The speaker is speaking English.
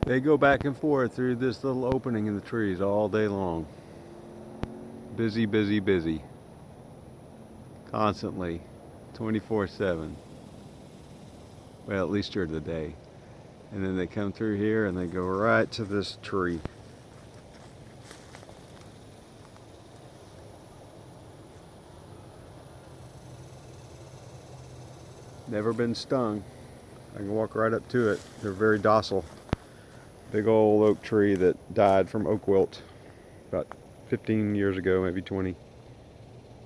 They go back and forth through this little opening in the trees all day long. Busy, busy, busy. Constantly. 24/7. Well, at least during the day. And then they come through here and they go right to this tree. Never been stung. I can walk right up to it. They're very docile. Big old oak tree that died from oak wilt about 15 years ago, maybe 20.